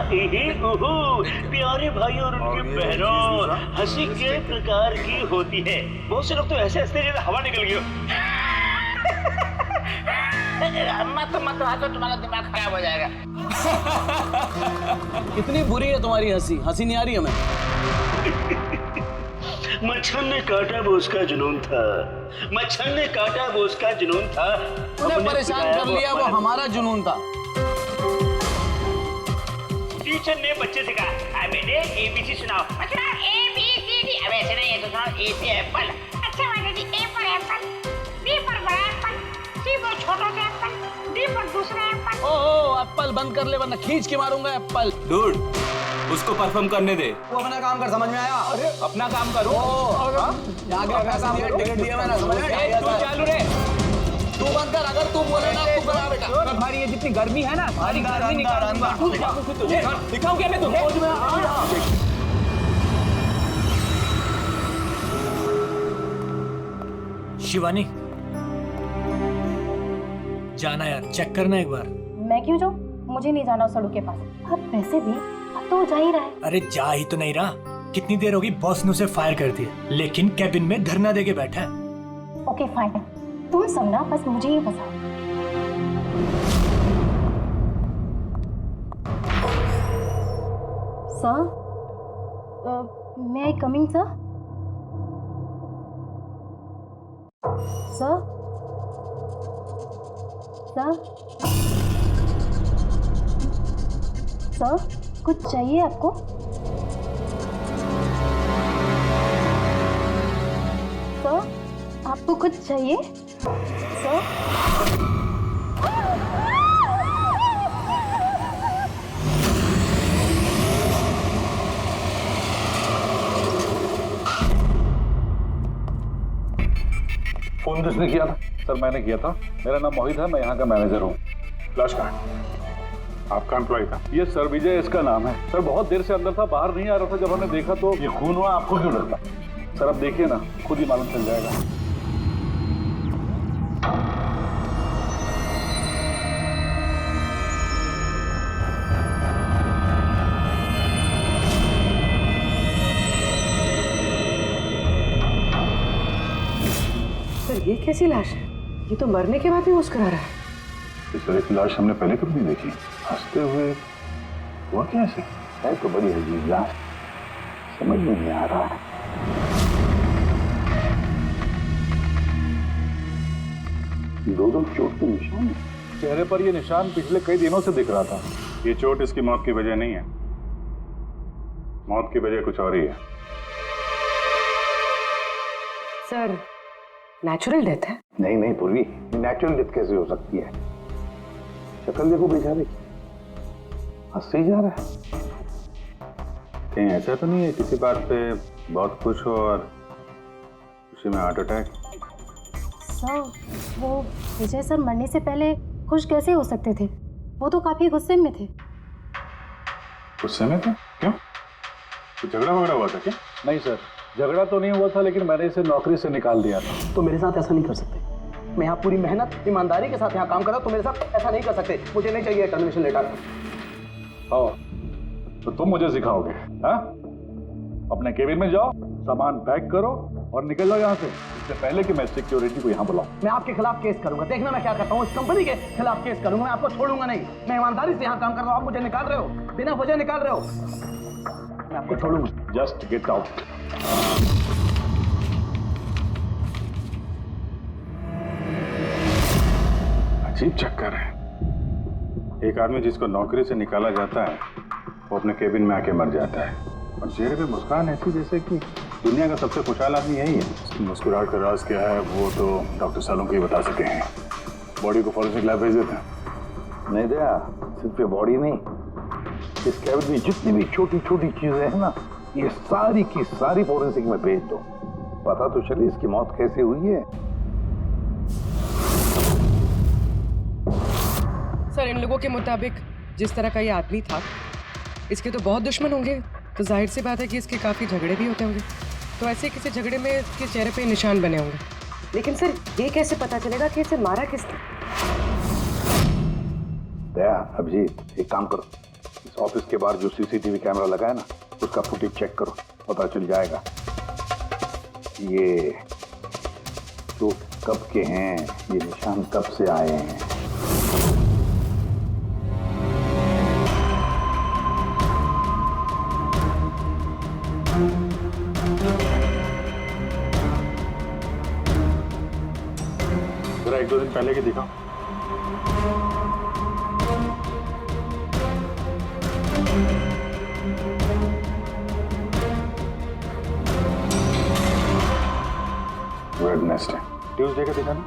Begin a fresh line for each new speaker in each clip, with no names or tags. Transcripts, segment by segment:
प्यारे भाई और उनके बहनों, हंसी के प्रकार की होती है। बहुत से लोग तो ऐसे हंसते जैसे हवा निकल गई हो। मत हंसो, तुम्हारा दिमाग खराब हो जाएगा।
कितनी बुरी है तुम्हारी हंसी, हंसी नहीं आ रही हमें।
मच्छर ने काटा वो उसका जुनून था, मच्छर ने काटा वो उसका जुनून था।
उन्हें परेशान कर लिया वो हमारा जुनून था।
टीचर ने बच्चे से कहा, बेटे ABC सुनाओ। बच्चा ABCD। अब ऐसे नहीं है तो सुनाओ। A से एप्पल। अच्छा माता जी, A पर एप्पल, B पर बड़ा एप्पल, C पर छोटा सा एप्पल, D पर दूसरा एप्पल।
ओ एप्पल बंद कर ले वरना खींच के मारूंगा एप्पल।
डूड, उसको परफॉर्म करने दे।
वो अपना काम कर, समझ में आया?
अरे अपना काम करो। टिकट दिया मैंने, समझ में आया।
तू चालू रे।
तू बंद कर, अगर तू बोले ना तू करा बेटा।
तुम्हारी ये जितनी गर्मी है ना, सारी गर्मी निकाल दूंगा।
दिखाऊं क्या मैं तुझे?
शिवानी, जाना यार, चेक करना एक बार।
मैं क्यों जाऊँ? मुझे नहीं जाना उस सड़क के पास। अब वैसे भी अब तो वो जा ही रहा है।
अरे जा ही तो नहीं रहा। कितनी देर होगी बॉस ने उसे फायर कर दिया, लेकिन कैबिन में धरना देके बैठा है।
ओके फाइन, तुम सब ना बस मुझे ही बताओ। Sir, may I coming sir? Sir, sir, कुछ चाहिए आपको? सर, आपको कुछ चाहिए? सर,
फोन किसने किया था? सर मैंने किया था। मेरा नाम मोहित है, मैं यहाँ का मैनेजर हूँ।
लाश कहाँ? आपका एम्प्लॉय था?
ये सर विजय इसका नाम है। सर बहुत देर से अंदर था, बाहर नहीं आ रहा था। जब हमने देखा तो
ये खून हुआ, आपको क्यों लगता?
सर अब देखिए ना, खुद ही मालूम चल जाएगा।
सर ये कैसी लाश है? ये तो मरने के बाद भी मुस्कुरा रहा है।
इस तरह की लाश हमने पहले कभी नहीं देखी। हंसते हुए हुआ कैसे? है तो बड़ी अजीब लाश, समझ में नहीं आ रहा है। दो चोट के निशान है
चेहरे पर। ये निशान पिछले कई दिनों से दिख रहा था।
ये चोट इसकी मौत की वजह नहीं है। मौत की वजह कुछ और ही है।
सर नेचुरल डेथ है?
नहीं नहीं पूर्वी, नेचुरल डेथ कैसे हो सकती है? शक्ल देखो बेचारे की, हंसते ही जा रहा है। कहीं ऐसा तो नहीं है किसी बात पे बहुत खुश हो और उसी में हार्ट अटैक?
सर, वो विजय सर मरने से पहले खुश कैसे हो सकते थे? वो तो काफी गुस्से में थे।
गुस्से में थे? क्यों? कुछ झगड़ा वगड़ा हुआ था क्या?
नहीं सर, झगड़ा तो नहीं हुआ था, लेकिन मैंने इसे नौकरी से निकाल दिया था।
तो मेरे साथ ऐसा नहीं कर सकते। मैं यहाँ पूरी मेहनत ईमानदारी के साथ यहाँ काम कर रहा हूँ, तो मेरे साथ ऐसा नहीं कर सकते। मुझे नहीं चाहिए टर्मिनेशन लेटर।
आओ, तो तुम मुझे सिखाओगे? हाँ, अपने केबिन में जाओ, सामान पैक करो और निकल जाओ यहाँ से, इससे पहले कि मैं सिक्योरिटी को यहाँ बुलाऊं।
मैं आपके खिलाफ केस करूंगा। देखना मैं क्या करता हूँ। इस कंपनी के खिलाफ केस करूंगा। मैं आपको छोड़ूंगा नहीं। मैं ईमानदारी से यहाँ काम कर रहा हूँ, आप मुझे निकाल रहे हो, बिना वजह निकाल रहे हो। मैं आपको छोड़ूंगा।
Just get out.
अजीब चक्कर है। एक आदमी जिसको नौकरी से निकाला जाता है वो अपने केबिन में आके मर जाता है, और चेहरे पे मुस्कान ऐसी जैसे कि दुनिया का सबसे खुशहाल आदमी यही है। मुस्कुराहट का राज क्या है वो तो डॉक्टर सालों ही बता सके हैं। बॉडी को फॉरेंसिक लैब भेज देते हैं। नहीं दया, सिर्फ ये बॉडी नहीं, इस कैबिन में जितनी भी छोटी छोटी चीजें हैं ना, ये सारी की सारी फॉरेंसिक में भेज दो। पता तो चले इसकी मौत कैसे हुई है।
सर इन लोगों के मुताबिक जिस तरह का ये आदमी था, इसके तो बहुत दुश्मन होंगे, तो जाहिर सी बात है कि इसके काफी झगड़े भी होते होंगे। तो ऐसे किसी झगड़े में इसके चेहरे पे निशान बने होंगे। लेकिन सर ये कैसे पता चलेगा कि इसे मारा किसने?
दया, अभिजीत, एक काम करो,
इस ऑफिस के बाहर जो सीसीटीवी कैमरा लगा है ना, उसका फुटेज चेक करो, पता चल जाएगा ये तो कब के हैं, ये निशान कब से आए हैं।
जरा 1-2 दिन पहले की दिखाओ। वेडनेसडे, ट्यूसडे का दिखाना।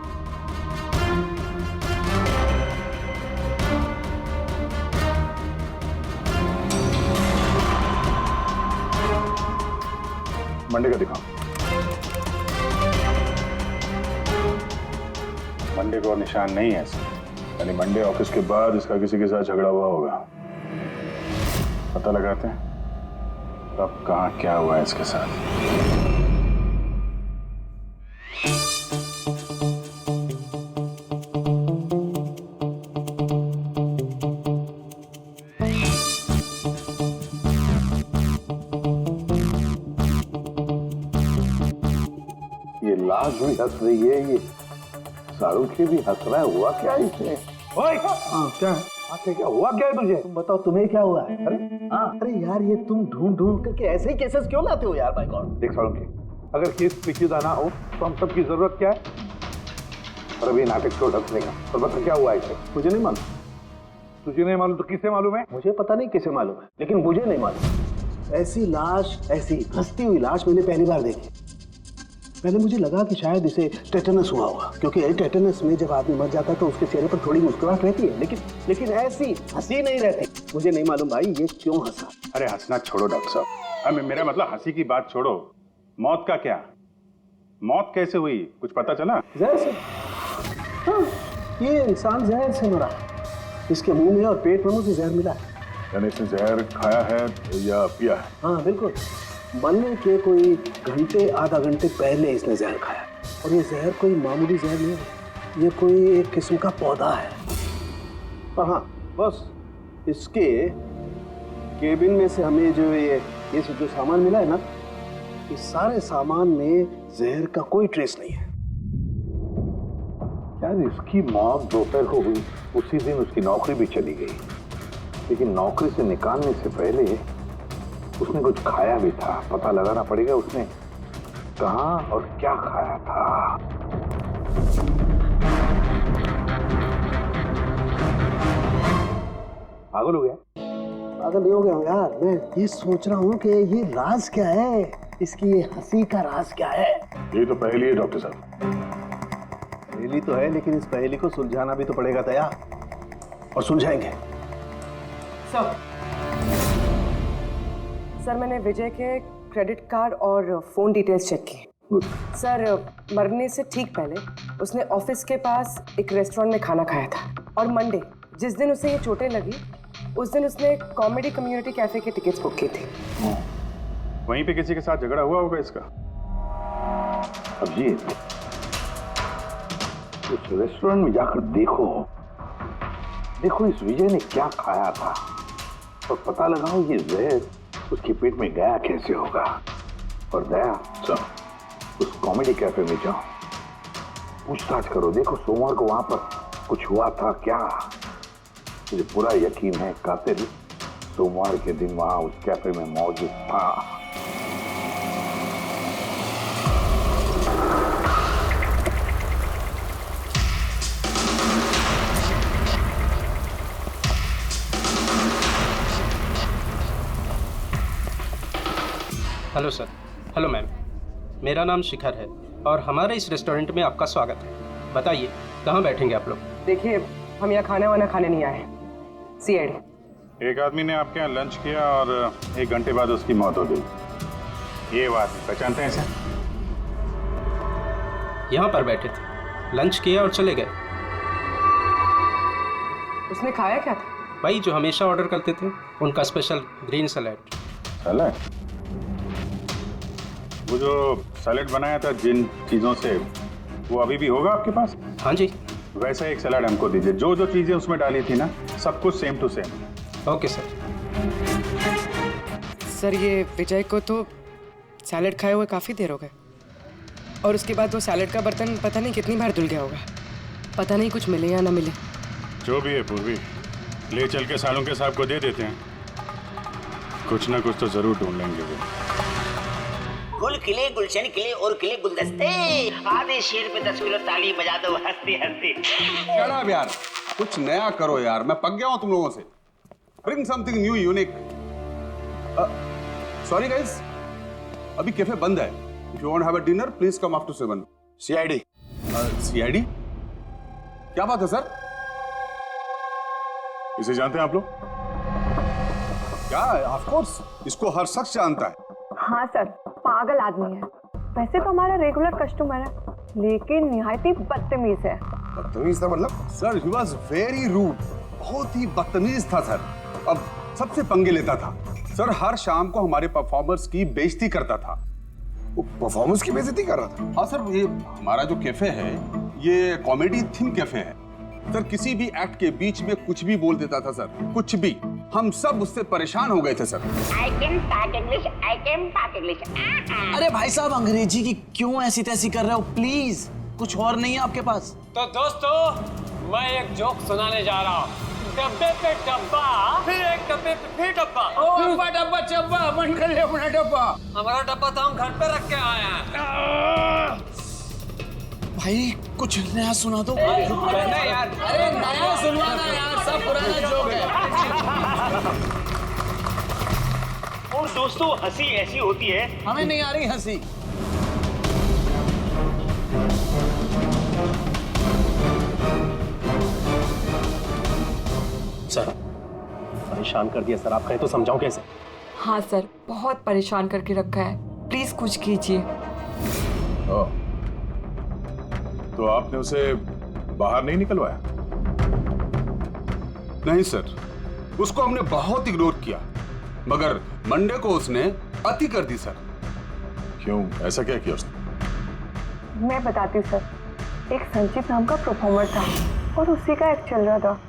मंडे का दिखाओ। मंडे को और निशान नहीं है ऐसे, यानी मंडे ऑफिस के बाद इसका किसी के साथ झगड़ा हुआ होगा। पता लगाते हैं अब कहाँ क्या हुआ है इसके साथ।
ये लाश भी हंस रही है, ये शाहरुख भी हंस रहा है, हुआ क्या इसे?
ओए क्या है?
आखिर क्या हुआ क्या है तुझे?
तुम बताओ तुम्हें क्या हुआ है? अरे यार ये तुम ढूंढ करके ऐसे ही केसेस क्यों लाते हो यार? By God.
देख शाहरुख, अगर केस पेचीदा ना हो तो हम सबकी जरूरत क्या है? और अभी नाटक छोड़ हंसने का। और बता क्या हुआ इसे? मुझे नहीं मालूम। तुझे नहीं मालूम तो किसे मालूम है?
मुझे पता नहीं किसे मालूम है, लेकिन मुझे नहीं मालूम। ऐसी लाश, ऐसी हंसती हुई लाश मैंने पहली बार देखी। पहले मुझे लगा कि शायद इसे टेटनस हुआ होगा, क्योंकि टेटनस में जब आदमी मर जाता है तो उसके चेहरे पर थोड़ी मुस्कुराहट रहती है, लेकिन ऐसी हंसी नहीं रहती। मुझे नहीं मालूम भाई ये क्यों हंसा।
अरे हंसना छोड़ो डॉक्टर साहब, मेरा मतलब हंसी की बात छोड़ो, मौत का क्या? मौत कैसे हुई, कुछ पता चला?
जहर से। हाँ, ये इंसान जहर से मरा। इसके मुंह में और पेट में मुझे जहर मिला है।
यानी इसने जहर खाया है या पिया है?
हाँ बिल्कुल, मरने के कोई घंटे आधा घंटे पहले इसने जहर खाया। और ये जहर कोई मामूली जहर नहीं है, ये कोई एक किस्म का पौधा है। पर हाँ बस इसके केबिन में से हमें जो ये जो सामान मिला है ना, इस सारे सामान में जहर का कोई ट्रेस नहीं है।
यार इसकी मौत दोपहर को हुई, उसी दिन उसकी नौकरी भी चली गई, लेकिन नौकरी से निकालने से पहले उसने कुछ खाया भी था। पता लगाना पड़ेगा उसने कहाँ और क्या खाया था। पागल हो गया?
पागल नहीं हो गया हूँ यार, मैं ये सोच रहा हूँ कि ये राज क्या है, इसकी ये हंसी का राज क्या है।
ये तो पहेली है डॉक्टर साहब।
पहेली तो है, लेकिन इस पहेली को सुलझाना भी तो पड़ेगा तैयार, और सुलझाएंगे।
सर मैंने विजय के क्रेडिट कार्ड और फोन डिटेल्स चेक की। सर मरने से ठीक पहले उसने ऑफिस के पास एक रेस्टोरेंट में खाना खाया था, और मंडे जिस दिन उसे ये चोटें लगी उस दिन उसने कॉमेडी कम्युनिटी कैफे के टिकट्स बुक की थी।
वहीं पे किसी के साथ झगड़ा हुआ होगा इसका।
अब जी उस रेस्टोरेंट में जाकर देखो इस विजय ने क्या खाया था, और पता लगाओ ये जहर उसके पेट में गया कैसे होगा। और दया उस कॉमेडी कैफे में जाओ, पूछताछ करो, देखो सोमवार को वहां पर कुछ हुआ था क्या। मुझे पूरा यकीन है कातिल सोमवार के दिन वहां उस कैफे में मौजूद था।
Hello sir. हेलो मैम, मेरा नाम शिखर है और हमारे इस रेस्टोरेंट में आपका स्वागत है। बताइए कहाँ बैठेंगे आप लोग?
देखिए हम यहाँ खाना वाना खाने नहीं आए, सीआईडी।
एक आदमी ने आपके यहाँ लंच किया और 1 घंटे बाद उसकी मौत हो गई। ये बात पहचानते हैं सर?
यहाँ पर बैठे थे, लंच किया और चले गए।
उसने खाया क्या था?
भाई जो हमेशा ऑर्डर करते थे, उनका स्पेशल ग्रीन सैलेड।
सैलेड? वो जो सैलेड बनाया था जिन चीज़ों से, वो अभी भी होगा आपके पास?
हाँ जी।
वैसा एक सैलेड हमको दीजिए, जो जो चीज़ें उसमें डाली थी ना, सब कुछ same to same.
Okay sir.
Sir ये विजय को तो सैलेड खाए हुए काफ़ी देर हो गए, और उसके बाद वो सैलेड का बर्तन पता नहीं कितनी बार धुल गया होगा। पता नहीं कुछ मिले या ना मिले।
जो भी है पूर्वी, ले चल के सालों के साहब को दे देते हैं, कुछ ना कुछ तो जरूर ढूंढ लेंगे वो।
गुल खिले गुलशन खिले और खिले गुलदस्ते, आधे शेर पे 10 किलो ताली बजा दो हंसते हंसते।
शराब यार, कुछ नया करो यार, मैं पक गया हूं तुम लोगों से। Bring something new unique. Sorry guys, अभी कैफे बंद है। If you want have a dinner please come after 7।
CID.
CID? क्या बात है सर?
इसे जानते हैं आप लोग?
क्या? ऑफ कोर्स, इसको हर शख्स जानता है।
हाँ सर, पागल आदमी है। वैसे तो हमारा रेगुलर कस्टमर है, लेकिन निहायत ही बदतमीज है।
बदतमीज था मतलब? Sir he was very rude, बहुत ही बदतमीज था सर। अब सबसे पंगे लेता था सर, हर शाम को हमारे परफॉर्मर्स की बेइज्जती करता था।
वो परफॉर्मेंस की बेइज्जती कर रहा था?
हाँ सर, ये हमारा जो कैफे है ये कॉमेडी थीम कैफे है सर। किसी भी एक्ट के बीच में कुछ भी बोल देता था सर, कुछ भी। हम सब उससे परेशान हो गए थे sir.
I can talk English, I can talk English।
अरे भाई साहब, अंग्रेजी की क्यों ऐसी तैसी कर रहे हो? प्लीज, कुछ और नहीं है आपके पास?
तो दोस्तों, मैं एक जोक सुनाने जा रहा हूँ। डब्बे पे डब्बा, फिर एक डब्बे पे फिर डब्बा।
डब्बा डब्बा चब्बा, मन कर ले अपना डब्बा।
हमारा डब्बा तो हम घर पे रख के आए हैं।
भाई कुछ नया सुना दो।
नहीं यार,
अरे नया सुनवाना यार, सब पुराना जोक है।
और दोस्तों, हंसी ऐसी होती है।
हमें नहीं आ रही हंसी।
सर परेशान कर दिया सर, आप कहें तो समझाऊं कैसे?
हाँ सर, बहुत परेशान करके रखा है, प्लीज कुछ कीजिए।
तो आपने उसे बाहर नहीं निकलवाया?
नहीं सर, उसको हमने बहुत इग्नोर किया, मगर मंडे को उसने अति कर दी सर।
क्यों, ऐसा क्या किया उसने?
मैं बताती हूँ सर। एक संचित नाम का परफॉर्मर था और उसी का एक्ट चल रहा था।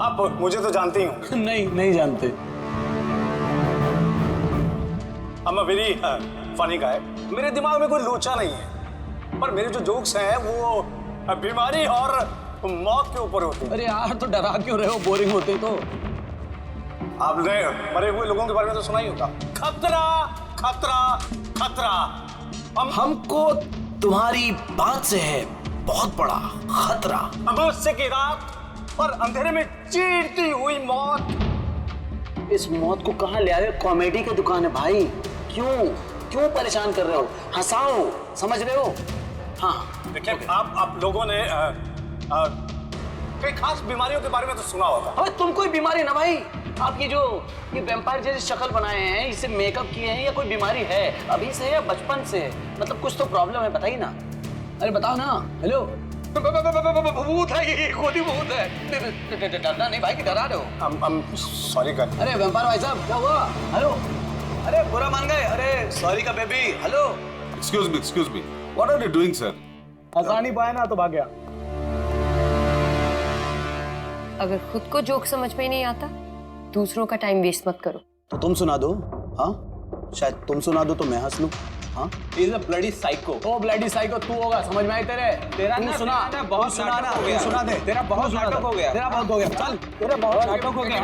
आप मुझे तो जानते ही हो।
नहीं जानते।
I'm a very funny guy। मेरे दिमाग में कोई लोचा नहीं है, पर मेरे जो जोक्स हैं वो बीमारी और मौत के ऊपर होते हैं।
अरे यार, तो डरा क्यों रहे हो? बोरिंग होते तो।
आपने मरे हुए लोगों के बारे में तो सुना ही होगा। खतरा खतरा खतरा।
हमको तुम्हारी बात से है बहुत बड़ा खतरा।
अमावस्या की रात और अंधेरे में चीरती हुई मौत।
इस मौत को कहाँ ले आए हो? कॉमेडी की दुकान है भाई, क्यों परेशान कर रहे हो? हंसाओ, समझ रहे हो? हाँ
देखिए, आप लोगों ने कई खास बीमारियों के बारे में तो सुना होगा।
अबे तुम कोई बीमारी ना भाई, आप ये वैम्पायर जैसी शक्ल बनाए हैं, इससे मेकअप किए हैं, या कोई बीमारी है अभी से या बचपन से? मतलब कुछ तो प्रॉब्लम है, बताइए ना। अरे बताओ ना। हेलो, भूत है ये, खोदी भूत है। डरना नहीं भाई, कि डरा रहे हो?
सॉरी कर।
अरे वैम्पायर भाई साहब, क्या हुआ? हेलो, अरे बुरा मान गए? अरे सॉरी का baby. Hello,
excuse me, what are you doing sir?
हंसा नहीं पाया ना तो भाग गया।
अगर खुद को जोक समझ में नहीं आता, दूसरों का टाइम वेस्ट मत करो।
तो तुम सुना दो। हाँ, शायद तुम सुना दो तो मैं हंस लूं। हाँ,
is a bloody psycho.
Oh bloody psycho तू होगा, समझ में आई तेरे?
तेरा
तू
ना,
सुना,
तेरा बहुत
तू सुना ना,
नाटक हो गया।
तू सुना दे।
तेरा बहुत नाटक हो गया।
तेरा बहुत हो गया। चल, तेरा बहुत नाटक हो गया।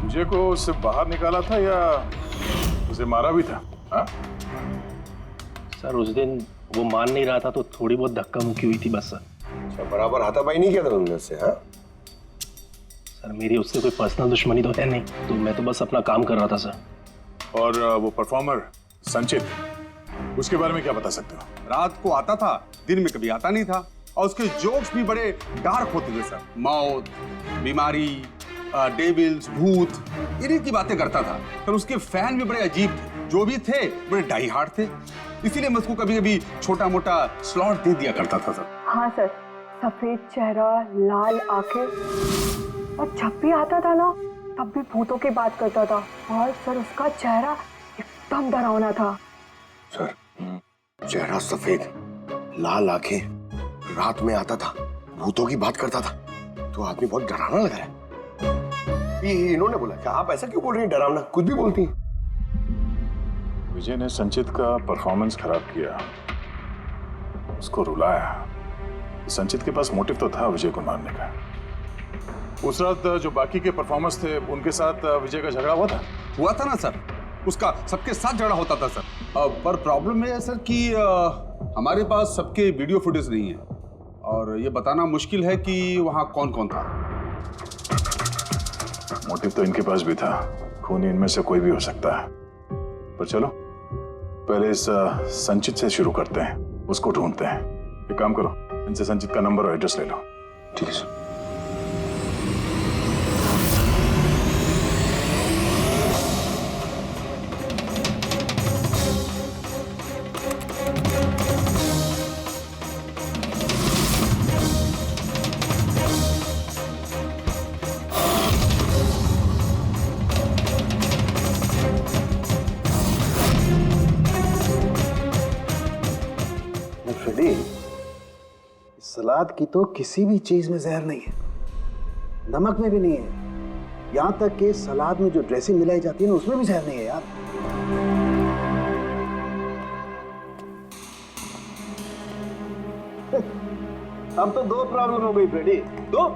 मुझे को उससे बाहर निकाला था या उसे मारा भी था? हाँ?
सर उस दिन वो मान नहीं रहा था तो थोड़ी बहुत धक्का मुक्की हुई थी बस सर।
अच्छा, बराबर हाथापाई नहीं किया था तुमने उससे? हाँ
सर, मेरी उससे कोई पर्सनल दुश्मनी तो है नहीं, तो मैं तो बस अपना काम कर रहा था सर।
और वो परफॉर्मर संचित, उसके बारे में क्या बता सकते हो?
रात को आता था, दिन में कभी आता नहीं था, और उसके जोक्स भी बड़े डार्क होते थे सर। मौत, बीमारी, डेविल्स, भूत, इन्हीं की बातें करता था सर। उसके फैन भी बड़े अजीब थे, जो भी थे बड़े डाई हार्ड थे, इसीलिए मैं उसको कभी कभी छोटा मोटा स्लॉट दे दिया करता था सर।
हाँ सर, सफेद चेहरा, लाल आंखें, और जब भी आता था ना तब भी भूतों की बात करता था। और सर उसका चेहरा एकदम डरावना था।
सर, चेहरा सफेद, लाल आंखें, रात में आता था, भूतों की बात करता था, तो आदमी बहुत डरावना लग रहा है। ये इन्होंने बोला कि आप ऐसा क्यों बोल रही हैं, डरावना कुछ भी बोलती हैं।
विजय ने संचित का परफॉर्मेंस खराब किया, उसको रुलाया। संचित के पास मोटिव तो था विजय को मारने का। उस रात जो बाकी के परफॉर्मर्स थे उनके साथ विजय का झगड़ा हुआ था
ना सर, उसका सबके साथ झगड़ा होता था सर। पर प्रॉब्लम ये है सर कि हमारे पास सबके वीडियो फुटेज नहीं है और ये बताना मुश्किल है कि वहां कौन कौन था।
मोटिव तो इनके पास भी था, खून इनमें से कोई भी हो सकता है। पर चलो पहले इस संचित से शुरू करते हैं, उसको ढूंढते हैं। एक काम करो, इनसे संचित का नंबर और एड्रेस ले लो।
ठीक है सर।
सलाद की तो किसी भी चीज में जहर नहीं है, नमक में भी नहीं है, यहां तक कि सलाद में जो ड्रेसिंग मिलाई जाती है ना उसमें भी जहर नहीं है यार। अब तो दो प्रॉब्लम हो गई फ्रेडी, दो।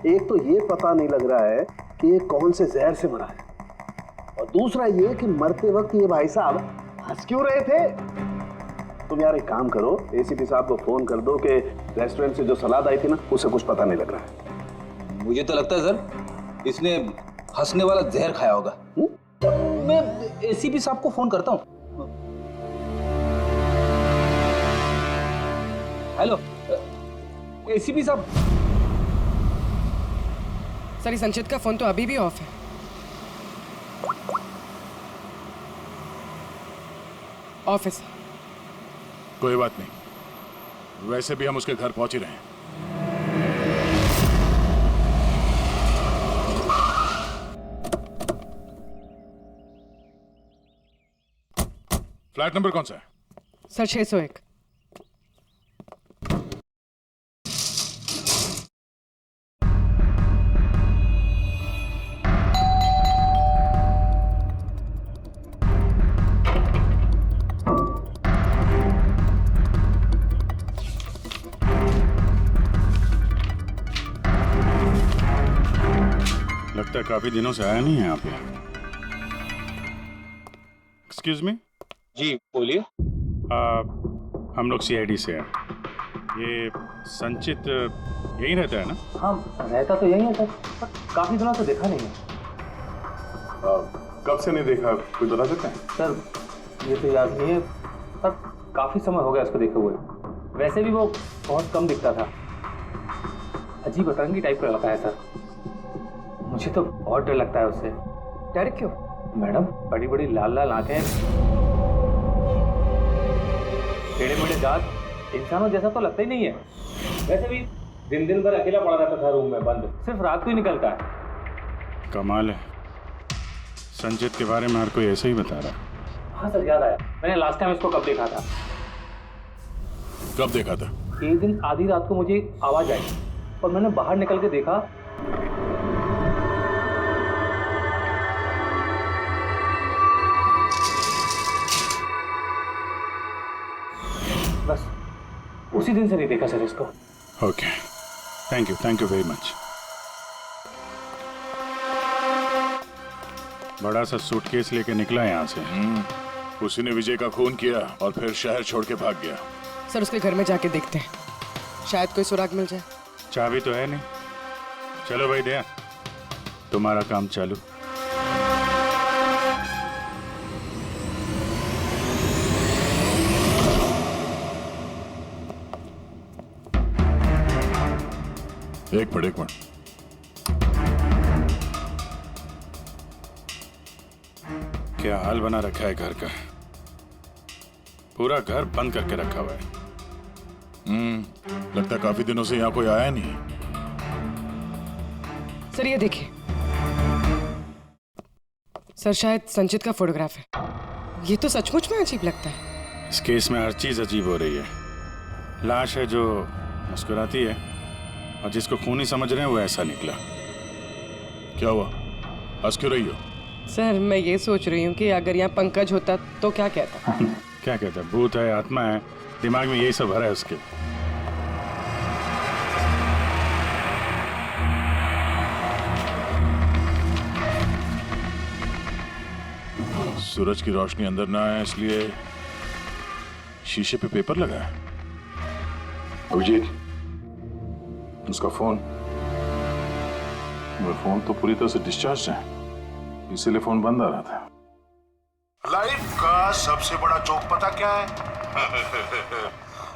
एक तो ये पता नहीं लग रहा है कि ये कौन से जहर से मरा है, और दूसरा ये कि मरते वक्त ये भाई साहब हंस क्यों रहे थे। तुम यार एक काम करो, एसीपी साहब को फोन कर दो कि रेस्टोरेंट से जो सलाद आई थी ना उसे कुछ पता नहीं लग रहा है।
मुझे तो लगता है सर इसने हंसने वाला जहर खाया होगा। मैं एसीपी साहब को फोन करता हूँ। हेलो एसीपी साहब।
सर संचित का फोन तो अभी भी ऑफ है। ऑफिस।
कोई बात नहीं, वैसे भी हम उसके घर पहुंच ही रहे हैं। फ्लैट नंबर कौन सा है?
सर 601।
लगता है काफी दिनों से आया नहीं है यहाँ पे। Excuse me.
जी बोलिए।
हम लोग सीआईडी से हैं। ये संचित यहीं रहता है ना?
हाँ रहता तो यहीं है सर, पर काफी दिनों से देखा नहीं है।
कब से नहीं देखा, कुछ बता सकते हैं?
सर ये तो याद नहीं है, पर काफी समय हो गया उसको देखे हुए। वैसे भी वो बहुत कम दिखता था, अजीब अतरंगी टाइप का लड़का है सर। मुझे तो बहुत डर लगता है उससे। डर क्यों? मैडम बड़ी बड़ी लाल लाल आंखें, टेढ़े मेढ़े दांत, इंसानों जैसा तो लगता ही नहीं है। वैसे भी दिन दिन भर अकेला पड़ा रहता था रूम में बंद, सिर्फ रात को ही निकलता है।
कमाल है, संचित के बारे में हर कोई ऐसे ही बता रहा है।
हाँ सर याद आया, मैंने लास्ट टाइम इसको कब देखा था।
कब देखा था?
एक दिन आधी रात को मुझे आवाज आई और मैंने बाहर निकल के देखा, बस उसी दिन से नहीं देखा सर इसको।
Okay, thank you very much. बड़ा सा सूटकेस लेके निकला यहाँ से। उसी ने विजय का खून किया और फिर शहर छोड़ के भाग गया।
सर उसके घर में जाके देखते हैं, शायद कोई सुराग मिल जाए।
चाबी तो है नहीं। चलो भाई दया, तुम्हारा काम चालू। एक मिनट। क्या हाल बना रखा है घर का, पूरा घर बंद करके रखा हुआ है। लगता है काफी दिनों से यहाँ कोई आया नहीं।
सर ये देखिए, सर शायद संचित का फोटोग्राफ है। ये तो सचमुच में अजीब लगता है।
इस केस में हर चीज अजीब हो रही है। लाश है जो मुस्कुराती है और जिसको खूनी समझ रहे हैं वो ऐसा निकला। क्या हुआ, हंस क्यों रही हो?
सर मैं ये सोच रही हूँ कि अगर यहाँ पंकज होता तो क्या कहता?
क्या कहता? भूत है, आत्मा है, दिमाग में यही सब भरा है उसके। सूरज की रोशनी अंदर ना आए इसलिए शीशे पे पेपर लगा है। अभिजीत, उसका फोन, वो फोन तो पूरी तरह से डिस्चार्ज है, इसीलिए फोन बंद आ रहा था।
लाइफ का सबसे बड़ा जोक पता क्या है?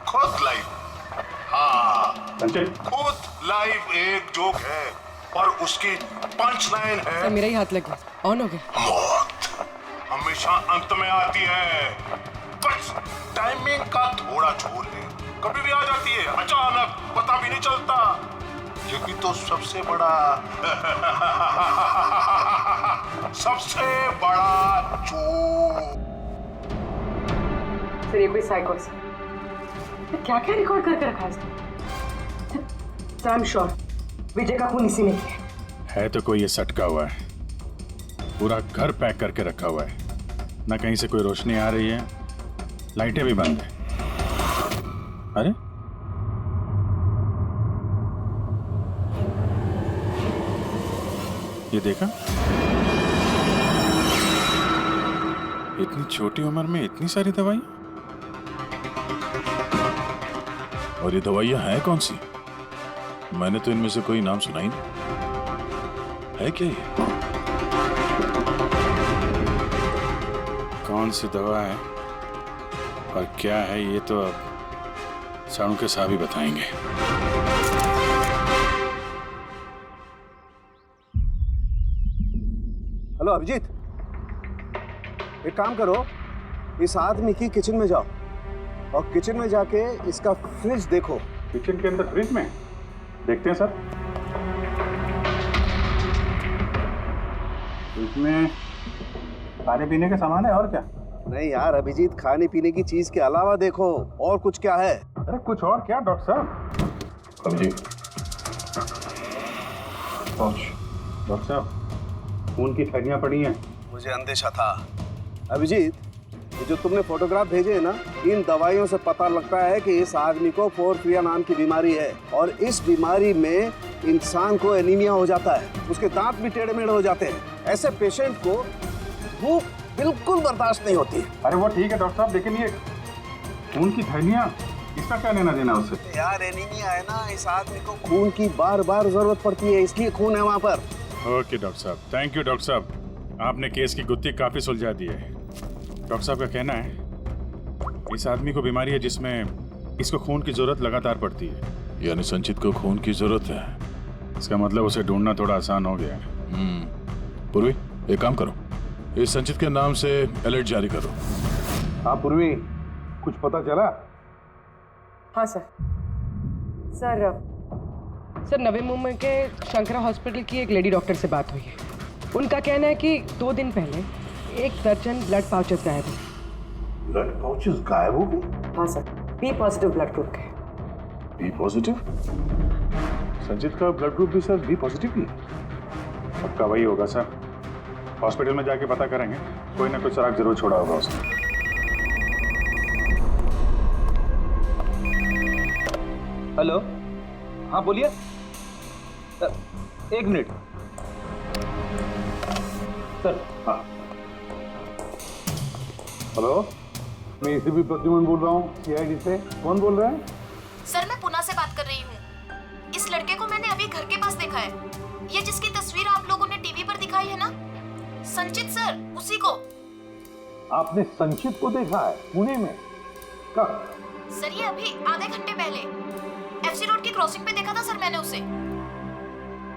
खुद लाइफ। हाँ, खुद लाइफ एक जोक है और उसकी पंच लाइन है।
सर मेरा ही हाथ लग गया, ऑन हो गया।
मौत हमेशा अंत में आती है, बस टाइमिंग का थोड़ा झोल है, कभी भी आ जाती है अचानक, पता भी नहीं चलता। यही तो सबसे बड़ा सबसे बड़ा जोक।
सर ये कोई साइको है, क्या क्या रिकॉर्ड करके रखा है इसने? सर आई एम श्योर विजय का खून इसी ने किया
है। तो कोई ये सटका हुआ है, पूरा घर पैक करके रखा हुआ है, ना कहीं से कोई रोशनी आ रही है, लाइटें भी बंद है। अरे ये देखा, इतनी छोटी उम्र में इतनी सारी दवाई, और ये दवाइयां हैं कौन सी? मैंने तो इनमें से कोई नाम सुना ही नहीं। है क्या ये? कौन सी दवा है और क्या है ये तो अब साणु के साहब ही बताएंगे।
हेलो अभिजीत, एक काम करो, इस आदमी की किचन में जाओ और किचन में जाके इसका फ्रिज देखो।
किचन के अंदर फ्रिज में? देखते हैं सर। इसमें खाने पीने के सामान है और क्या?
नहीं यार अभिजीत, खाने पीने की चीज के अलावा देखो और कुछ क्या है।
अरे कुछ और क्या डॉक्टर साहब? अभिजीत, डॉक्टर साहब खून की थैलियां पड़ी हैं।
मुझे अंदेशा था। अभिजीत, ये जो तुमने फोटोग्राफ भेजे है ना, इन दवाइयों से पता लगता है कि इस आदमी को पोर्फिरिया नाम की बीमारी है और इस बीमारी में इंसान को एनीमिया हो जाता है, उसके दांत भी टेढ़े मेढ़े हो जाते हैं। ऐसे पेशेंट को भूख बिल्कुल बर्दाश्त नहीं होती।
अरे वो ठीक है डॉक्टर साहब, लेकिन ये खून की थैलियां, इसका क्या लेना देना उससे?
यार एनीमिया है ना, इस आदमी को खून की बार बार जरूरत पड़ती है, इसलिए खून है वहाँ पर।
ओके डॉक्टर साहब, थैंक यू डॉक्टर साहब, आपने केस की गुत्थी काफी सुलझा दी है। डॉक्टर साहब का कहना है इस आदमी को बीमारी है जिसमें इसको खून की जरूरत लगातार पड़ती है। यानी संचित को खून की जरूरत है, इसका मतलब उसे ढूंढना थोड़ा आसान हो गया है। पूर्वी, एक काम करो, इस संचित के नाम से अलर्ट जारी करो।
हाँ पूर्वी, कुछ पता चला?
हाँ सर। सर नवी मुंबई के शंकरा हॉस्पिटल की एक लेडी डॉक्टर से बात हुई है। उनका कहना है कि 2 दिन पहले 1 दर्जन ब्लड पाउचेस गायब हुए।
ब्लड पाउचेस गायब हो गए?
हाँ sir, B positive blood group के।
B positive? संचित का ब्लड ग्रुप भी सर बी पॉजिटिव ही है। पक्का वही होगा सर, हॉस्पिटल में जाके पता करेंगे, कोई ना कोई सुराग जरूर छोड़ा होगा उसने।
हेलो, हाँ बोलिए। 1 मिनट सर।
हाँ हेलो, मैं एसीपी प्रद्युमन बोल रहा हूँ सीआईडी से। कौन बोल रहे हैं?
सर मैं पुणे से बात कर रही हूँ। इस लड़के को मैंने अभी घर के पास देखा है, ये जिसकी तस्वीर आप लोगों ने टीवी पर दिखाई है ना, संचित सर, उसी को।
आपने संचित को देखा है पुणे में? कब?
सर ये अभी आधे घंटे पहले एफसी रोड की क्रॉसिंग पे देखा था सर मैंने उसे।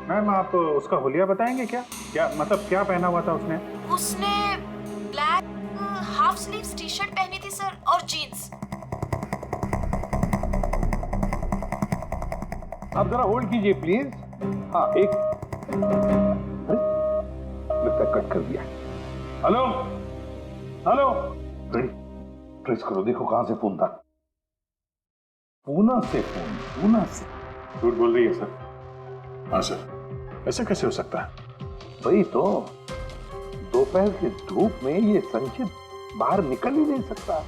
मैम आप उसका हुलिया बताएंगे क्या? क्या मतलब क्या पहना हुआ था उसने?
उसने black half sleeves T shirt पहनी थी सर और जीन्स।
आप जरा होल्ड कीजिए प्लीज। हाँ एक, लगता कट कर दिया।
Hello hello.
ट्रेस करो, देखो कहां से फोन था। पूना से फोन, पूना से।
झूठ बोल रही है सर। हाँ सर, ऐसे कैसे हो सकता है?
वही तो, दोपहर की धूप में ये संचित बाहर निकल ही नहीं सकता।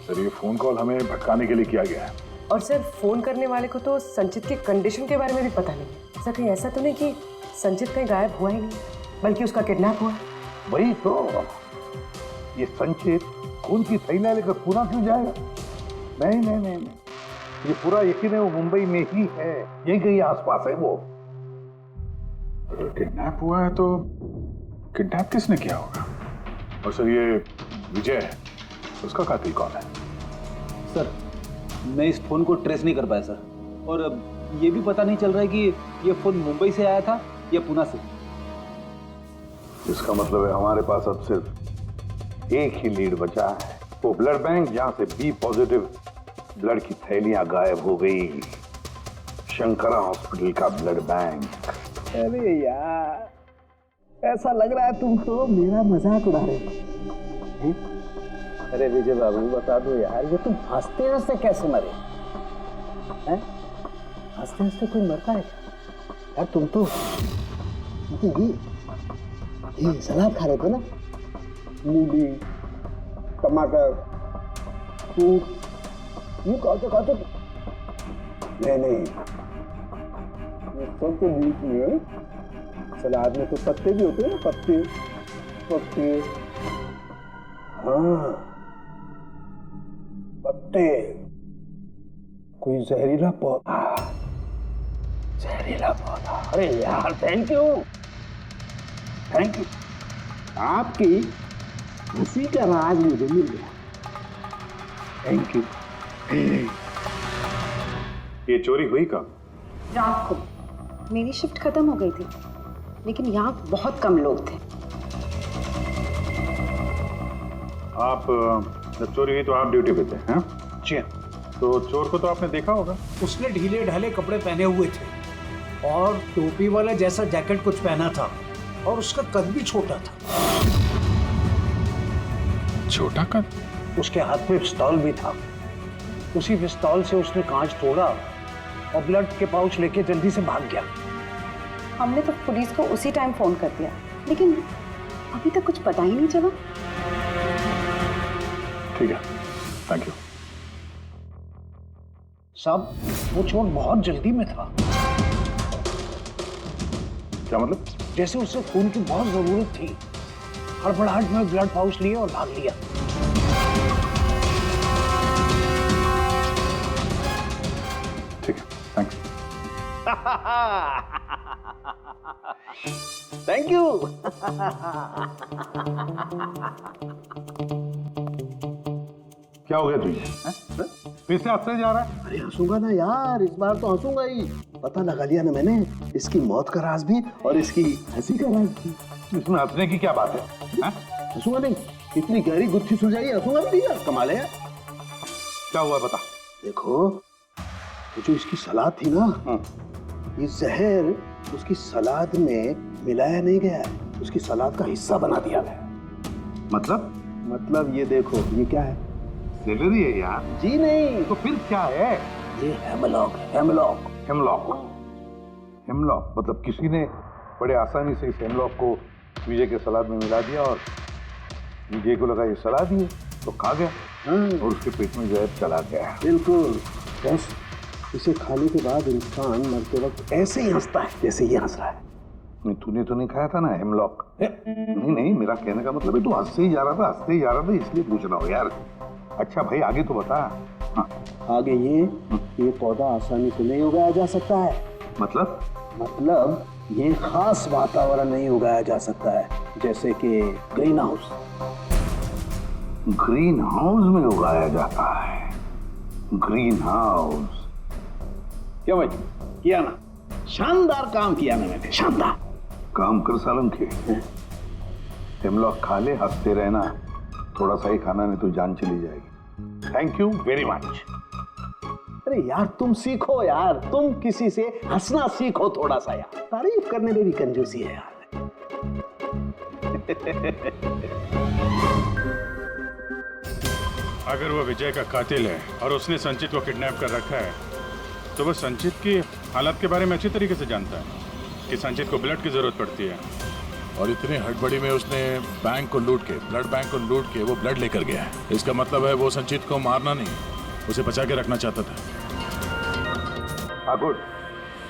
सर ये फोन कॉल हमें भटकाने के लिए किया गया है।
और सर फोन करने वाले को तो संचित की कंडीशन के बारे में भी पता नहीं। सर कहीं ऐसा तो नहीं कि संचित कहीं गायब हुआ ही नहीं, बल्कि उसका किडनैप हुआ?
वही तो, ये संचित खून की थैलियां लेकर पूना क्यों जाएगा? नहीं नहीं नहीं, ये पूरा यकीन है वो मुंबई में ही है, यही कहीं आसपास है वो।
किडनैप हुआ है तो किडनैप किसने किया होगा? और सर ये विजय है, उसका कातिल कौन है?
सर मैं इस फोन को ट्रेस नहीं कर पाया सर, और ये भी पता नहीं चल रहा है कि ये फोन मुंबई से आया था या पुणे से।
इसका मतलब है हमारे पास अब सिर्फ एक ही लीड बचा है, वो ब्लड बैंक जहां से बी पॉजिटिव ब्लड की थैलियां गायब हो गई, शंकरा हॉस्पिटल का ब्लड बैंक।
अरे यार, ऐसा लग रहा है तुम तो मेरा मजाक उड़ा रहे हो। अरे विजय बाबू बता दो यार, ये तुम हंसते हंसते कैसे मरे? हैं? हंसते हंसते कोई मरता है क्या? यार तुम तो ये सलाद खा रहे थे ना, मूली, टमाटर, फ्रूट, यूं खाते नहीं, ये सब के बीच में सलाद में तो पत्ते भी होते हैं ना, पत्ते। हाँ पत्ते, कोई जहरीला पौधा। अरे यार थैंक यू, आपकी हंसी का राज मुझे मिल गया। Thank you.
ये चोरी हुई कब?
रात को। मेरी शिफ्ट खत्म हो गई थी, लेकिन यहाँ बहुत कम लोग थे।
आप जब चोरी हुई तो आप ड्यूटी पे थे? हैं?
जी।
तो चोर को तो आपने देखा होगा।
उसने ढीले ढाले कपड़े पहने हुए थे और टोपी वाला जैसा जैकेट कुछ पहना था, और उसका कद भी छोटा था।
छोटा कद?
उसके हाथ में पिस्तौल भी था। उसी पिस्तौल से उसने कांच तोड़ा और ब्लड के पाउच लेके जल्दी से भाग गया।
हमने तो पुलिस को उसी टाइम फोन कर दिया, लेकिन अभी तक कुछ पता ही नहीं चला।
ठीक है, थैंक यू।
साहब वो चोर बहुत जल्दी में था।
क्या मतलब?
जैसे उसे खून की बहुत जरूरत थी, हड़बड़ाहट में ब्लड पाउच लिए और भाग लिया।
ठीक है, थैंक्स।
Thank you.
क्या हो गया तुझे? फिर से हंसने जा रहा है?
अरे हंसूंगा ना यार, इस बार तो हंसूंगा ही। पता लगा लिया ना मैंने इसकी मौत का राज भी और इसकी हंसी का राज भी।
इसमें हंसने की क्या बात है?
हंसूंगा नहीं, इतनी गहरी गुत्थी सुलझाई, हंसूंगा नहीं यार, कमाल है यार।
क्या हुआ बता।
देखो तो जो इसकी सलाद थी ना, ये जहर उसकी सलाद में मिलाया नहीं गया, उसकी सलाद का हिस्सा बना दिया गया। मतलब ये देखो, ये क्या है?
सेलरी है यार।
जी नहीं।
तो फिर क्या है?
ये हेमलॉक।
हेमलॉक मतलब किसी ने बड़े आसानी से इस हेमलॉक को विजय के सलाद में मिला दिया और विजय को लगा ये सलाद ही है तो खा गया और उसके पेट में जहर चला गया।
बिल्कुल। बस इसे खाने के बाद इंसान मरते वक्त ऐसे ही हंसता है जैसे ये हंस रहा है।
तूने तो नहीं खाया था ना हेमलॉक? नहीं, मेरा कहने का मतलब है तू हंसते ही जा रहा था इसलिए पूछ रहा हूँ यार। अच्छा भाई आगे तो बता।
हाँ। आगे ये पौधा आसानी से नहीं उगाया जा सकता है। मतलब ये खास वातावरण नहीं उगाया जा सकता है, जैसे कि ग्रीन हाउस।
ग्रीन हाउस में उगाया जाता है। ग्रीन हाउस
क्या भाई किया ना? शानदार काम किया ना मैंने, शानदार
काम कर सालम के। हेमलॉक खा ले, हंसते रहना, थोड़ा सा ही खाना नहीं तो जान चली जाएगी। Thank you very much.
अरे यार तुम सीखो यार, तुम किसी से हंसना सीखो थोड़ा सा यार, तारीफ करने में भी कंजूसी है यार।
अगर वो विजय का कातिल है और उसने संचित को किडनैप कर रखा है तो वो संचित की हालत के बारे में अच्छी तरीके से जानता है कि संचित को ब्लड की जरूरत पड़ती है।
और इतनी हड़बड़ी में उसने बैंक को लूट के, ब्लड बैंक को लूट के वो ब्लड लेकर गया है। इसका मतलब है वो संचित को मारना नहीं, उसे बचा के रखना चाहता था।
हाँ गुड,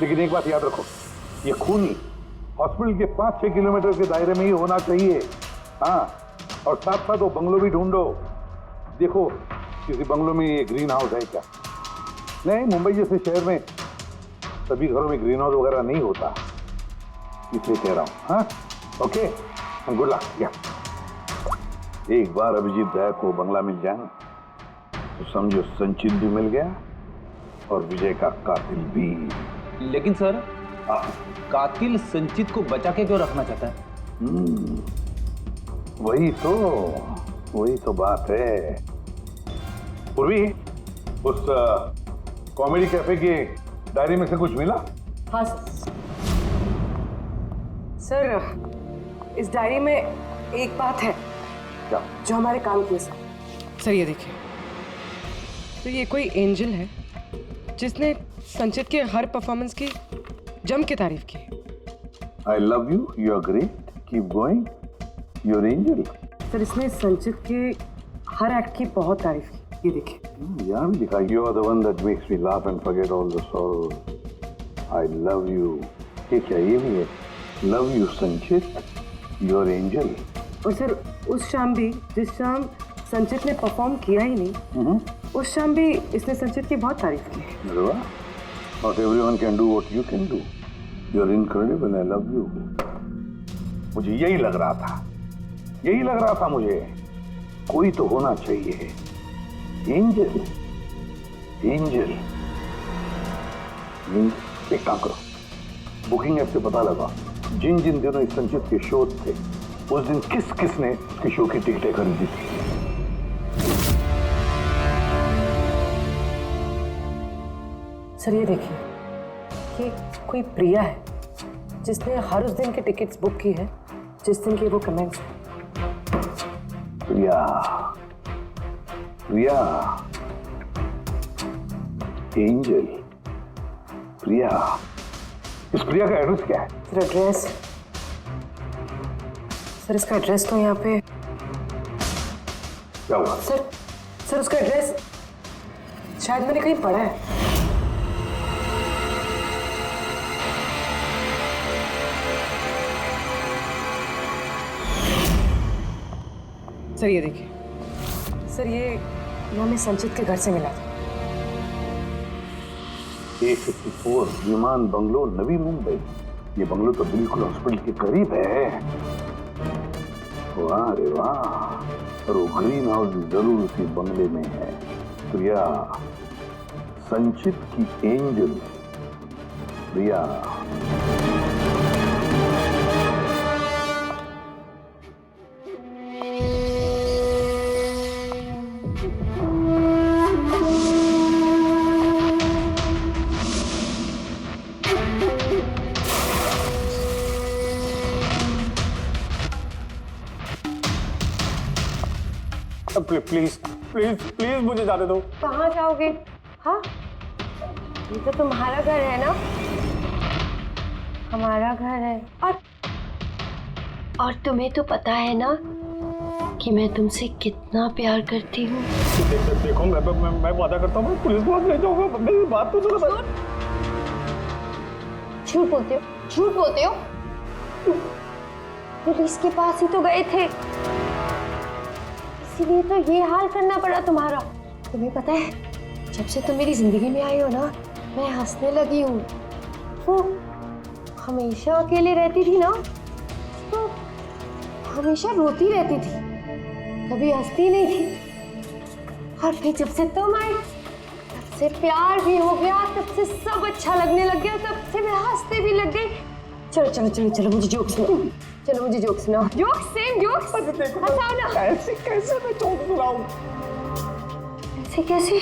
लेकिन एक बात याद रखो, ये खून हॉस्पिटल के 5-6 किलोमीटर के दायरे में ही होना चाहिए। हाँ, और साथ साथ वो बंगलो भी ढूंढो। देखो किसी बंगलो में ये ग्रीन हाउस है क्या? नहीं, मुंबई जैसे शहर में सभी घरों में ग्रीन हाउस वगैरह नहीं होता, इसलिए कह रहा हूँ। हाँ, ओके, गुड लक। या एक बार अभिजीत दया को बंगला मिल जाए तो समझो संचित भी मिल गया और विजय का कातिल भी।
लेकिन सर, कातिल संचित को बचा के क्यों रखना चाहता है?
वही तो बात है। पूर्वी, उस कॉमेडी कैफे की डायरी में से कुछ मिला?
हाँ सर, इस डायरी में एक बात है
क्या?
जो हमारे काम की है सर। ये देखिए, तो ये कोई एंजल है जिसने संचित के हर परफॉर्मेंस की जम के तारीफ की।
I love you, you are great, keep going, you are angel.
Sir, इसने संचित के हर एक्ट की बहुत तारीफ की। ये देखिए,
यहाँ भी लिखा, you are the one that makes me laugh and forget all the sorrow. I love you. ये क्या, ये भी है? Love you Sanchit, you are angel.
और सर, उस शाम भी जिस शाम संचित ने परफॉर्म किया ही नहीं, उस शाम भी इसने संचित की बहुत तारीफ की।
अरे वाह, not everyone can do what you can do. You are incredible, I love you. मुझे यही लग रहा था मुझे, कोई तो होना चाहिए। एंजल। एक काम करो, बुकिंग ऐप से पता लगा जिन जिन दिनों इस संचित के शो थे उस दिन किस किस ने इसके शो की टिकटें खरीदी थी।
सर, ये देखिए, ये कोई प्रिया है जिसने हर उस दिन की टिकट्स बुक की है जिस दिन के वो कमेंट्स हैं।
प्रिया, एंजल, प्रिया। इस प्रिया का एड्रेस क्या है?
सर, एड्रेस, सर इसका एड्रेस तो यहाँ पे
क्या हुआ?
सर उसका एड्रेस शायद मैंने कहीं पढ़ा है। सर, ये देखिए, सर ये हमें संचित के घर से मिला था।
854 विमान बंगलो, नवी मुंबई। ये बंगलो तो बिल्कुल हॉस्पिटल के करीब है। वाह रे वाह, और वो ग्रीन हाउस भी जरूर उसी बंगले में है। प्रिया, संचित की angel Priya. Please please please मुझे जाने दो।
कहाँ जाओगे? हाँ, ये तो तुम्हारा घर है ना? हमारा घर है। और तुम्हें तो पता है ना कि मैं तुमसे कितना प्यार करती हूँ।
देखो, मैं वादा करता हूँ, पुलिस को ले जाऊंगा। मेरी बात तो सुनो।
झूठ बोलते हो। पुलिस के पास ही तो गए थे, इसीलिए तो ये हाल करना पड़ा तुम्हारा। तुम्हें पता है, जब से तुम मेरी जिंदगी में आई हो ना, मैं हंसने लगी हूँ। वो हमेशा अकेले रहती थी ना, तो हमेशा रोती रहती थी, कभी हंसती नहीं थी। और फिर जब से तुम आई, तब से प्यार भी हो गया, तब से सब अच्छा लगने लग गया, तब से मैं हंसते भी लग गई। चलो चलो चलो चलो, मुझे जोक सुनाओ। चलो मुझे जोक सुनाओ। Joke, same joke. हंसाओ ना।
ऐसे कैसे मैं जोक सुनाऊं?
ऐसे कैसे?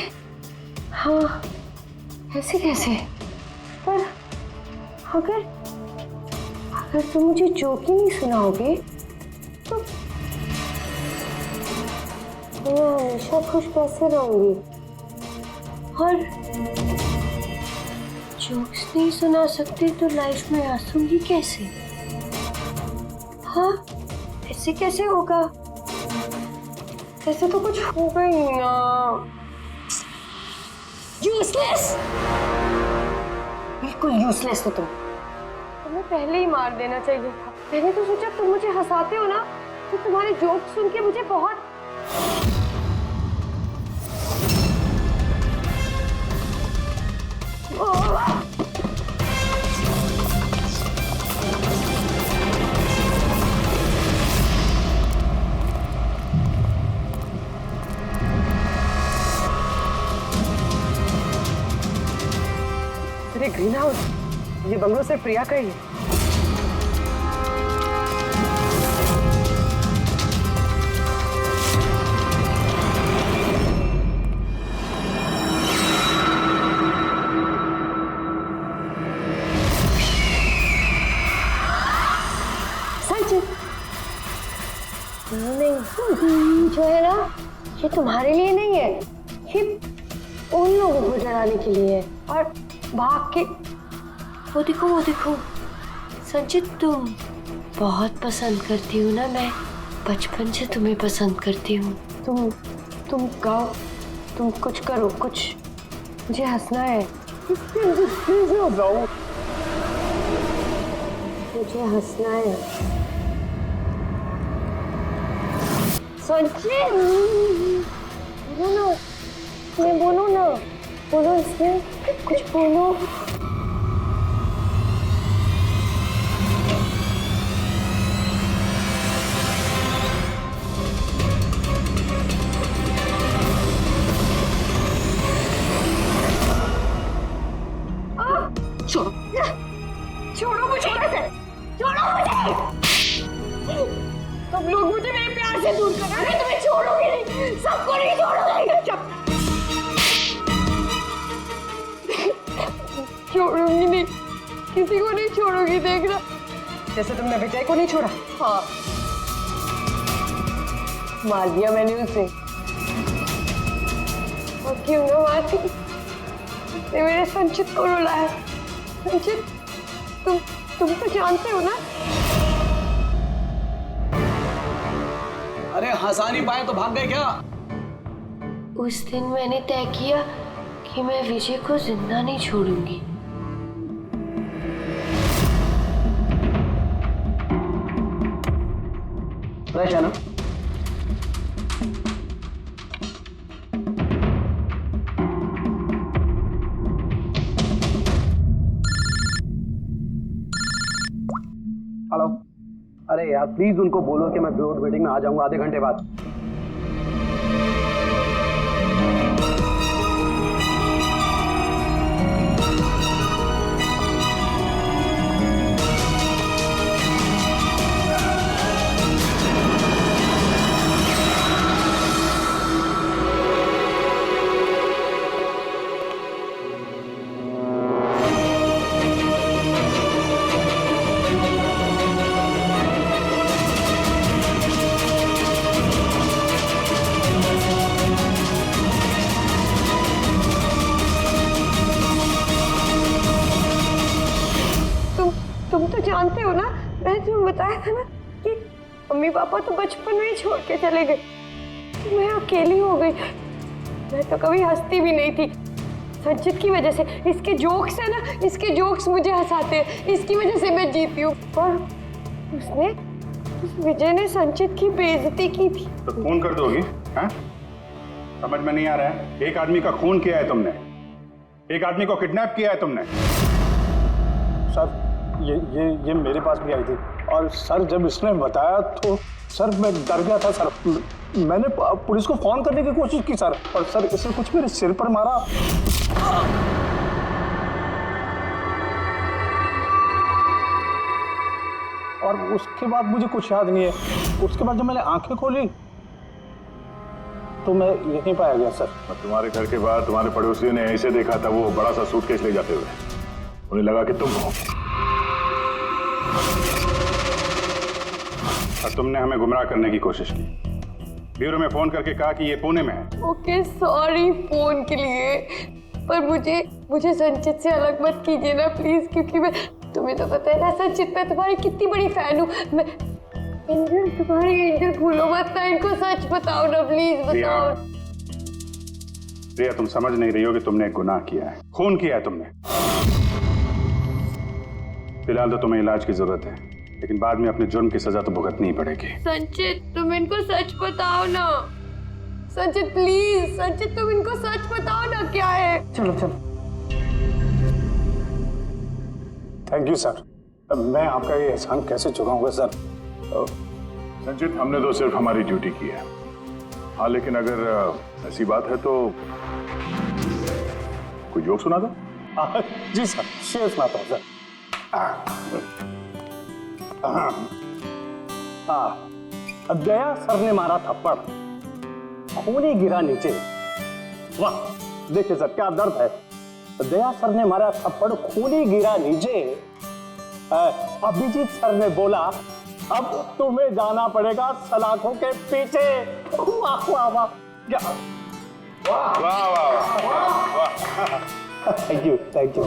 हाँ, ऐसे कैसे? पर अगर तुम मुझे जोक ही नहीं सुनाओगे मैं हमेशा खुश कैसे रहूंगी और जोक्स नहीं सुना सकती तो लाइफ में हंसूंगी कैसे? हाँ, ऐसे कैसे होगा? ऐसे तो कुछ होगा ही ना। यूजलेस, बिल्कुल यूजलेस हो तुम। तुम्हें पहले ही मार देना चाहिए था। मैंने तो सोचा तुम मुझे हंसाते हो ना, तो तुम्हारे जोक सुन के मुझे बहुत
अरे ग्रीन हाउस, ये बंगलो सिर्फ प्रिया का ही है।
नहीं, जो है ना, ये तुम्हारे लिए नहीं है, ये उन लोगों को डराने के लिए है। और भाग के वो देखो संचित, तुम बहुत पसंद करती हो ना, मैं बचपन से तुम्हें पसंद करती हूँ। तुम गाओ, तुम कुछ करो, कुछ, मुझे हंसना है। मुझे हंसना है संचित, बोलो ना, मैं बोलो ना, बोलो इसमें कुछ बोलो। छोड़ो मुझे, छोड़ो मुझे। तुम लोग मुझे मेरे प्यार से दूर कर रहे हो, तुम्हें छोड़ोगे नहीं, सबको नहीं छोड़ोगे। छोड़ूंगी नहीं, किसी को नहीं छोड़ूंगी, देखना।
जैसे तुमने विजय को नहीं छोड़ा।
हाँ, मार दिया मैंने उसे। और क्यों ना मारती, उसने मेरे संचित को रुलाया। संचित, तुम तो जानते हो ना।
अरे हंसा नहीं पाए तो भाग गए क्या?
उस दिन मैंने तय किया कि मैं विजय को जिंदा नहीं छोड़ूंगी।
फ्रेश है ना?
हेलो, अरे यार प्लीज उनको बोलो कि मैं बोर्ड मीटिंग में आ जाऊंगा आधे घंटे बाद।
तुम तो जानते हो ना, मैंने तुम्हें बताया था ना कि मम्मी पापा तो बचपन में ही छोड़ के चले गए, तो मैं अकेली हो गई। मैं तो कभी हंसती भी नहीं थी, संचित की वजह से। इसके जोक्स है ना, इसके जोक्स मुझे हंसाते हैं, इसकी वजह से मैं जीती हूँ। और उस विजय ने संचित की बेइज्जती की थी।
तो खून कर दोगी? हाँ? समझ में नहीं आ रहा है? एक आदमी का खून किया है तुमने, एक आदमी को किडनैप किया है तुमने।
सर ये मेरे पास भी आई थी, और सर जब इसने बताया तो सर मैं डर गया था सर। मैंने पुलिस को फोन करने की कोशिश की सर, और सर इसने कुछ मेरे सिर पर मारा। और उसके बाद मुझे कुछ याद नहीं है। उसके बाद जब मैंने आंखें खोली तो मैं यहीं पाया गया सर।
तुम्हारे घर के बाद तुम्हारे पड़ोसियों ने ऐसे देखा था, वो बड़ा सा सूटकेस ले जाते हुए, उन्हें लगा कि तुम हो, और तुमने हमें गुमराह करने की कोशिश की। ब्यूरो में फोन करके कहा कि ये पुणे में है।
ओके सॉरी फोन के लिए, पर मुझे संचित से अलग मत कीजिए ना प्लीज, क्योंकि मैं, तुम्हें तो पता है ना संचित, मैं तुम्हारी कितनी बड़ी फैन हूँ। मैं एंजल, तुम्हारी एंजल भूलो मत ना, इनको सच बताओ ना प्लीज, बताओ।
प्रिया, तुम समझ नहीं रही हो कि तुमने एक गुनाह किया है, खून किया है तुमने। फिलहाल तो तुम्हें इलाज की जरूरत है, लेकिन बाद में अपने जुर्म की सजा तो भुगतनी ही पड़ेगी।
संचित तुम इनको सच बताओ ना, संचित प्लीज, संचित तुम इनको सच बताओ ना क्या है।
चलो चलो। थैंक यू सर, मैं आपका ये एहसान कैसे चुकाऊंगा सर।
संचित, हमने तो सिर्फ हमारी ड्यूटी की है। हाँ, लेकिन अगर ऐसी बात है तो कोई जोक सुना दो।
जी सर, शेर सुनाता हूँ सर। दया सर ने मारा थप्पड़, खूनी गिरा नीचे। वाह, देखिए सर क्या दर्द है। दया सर ने मारा थप्पड़, खूनी गिरा नीचे। अभिजीत सर ने बोला, अब तुम्हें जाना पड़ेगा सलाखों के पीछे। वाह वाह वाह, क्या
वाह वाह वाह वाह।
Thank you thank you.